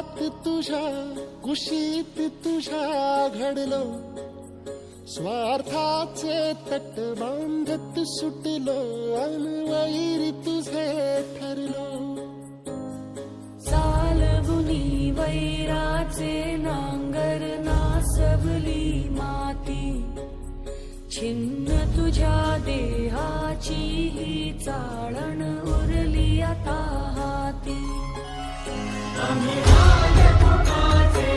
हृदयात तुझ्या कुशीत तुझ्या घडलो, स्वार्थाचे तट बांधत सुटलो, अनवैरी तुझे ठरलो. चालवुनी वैराचे नांगर नासवली माती, छिन्न तुझ्या देहाची ही चाळण उरली आता हाती. आम्ही राजकुटाचे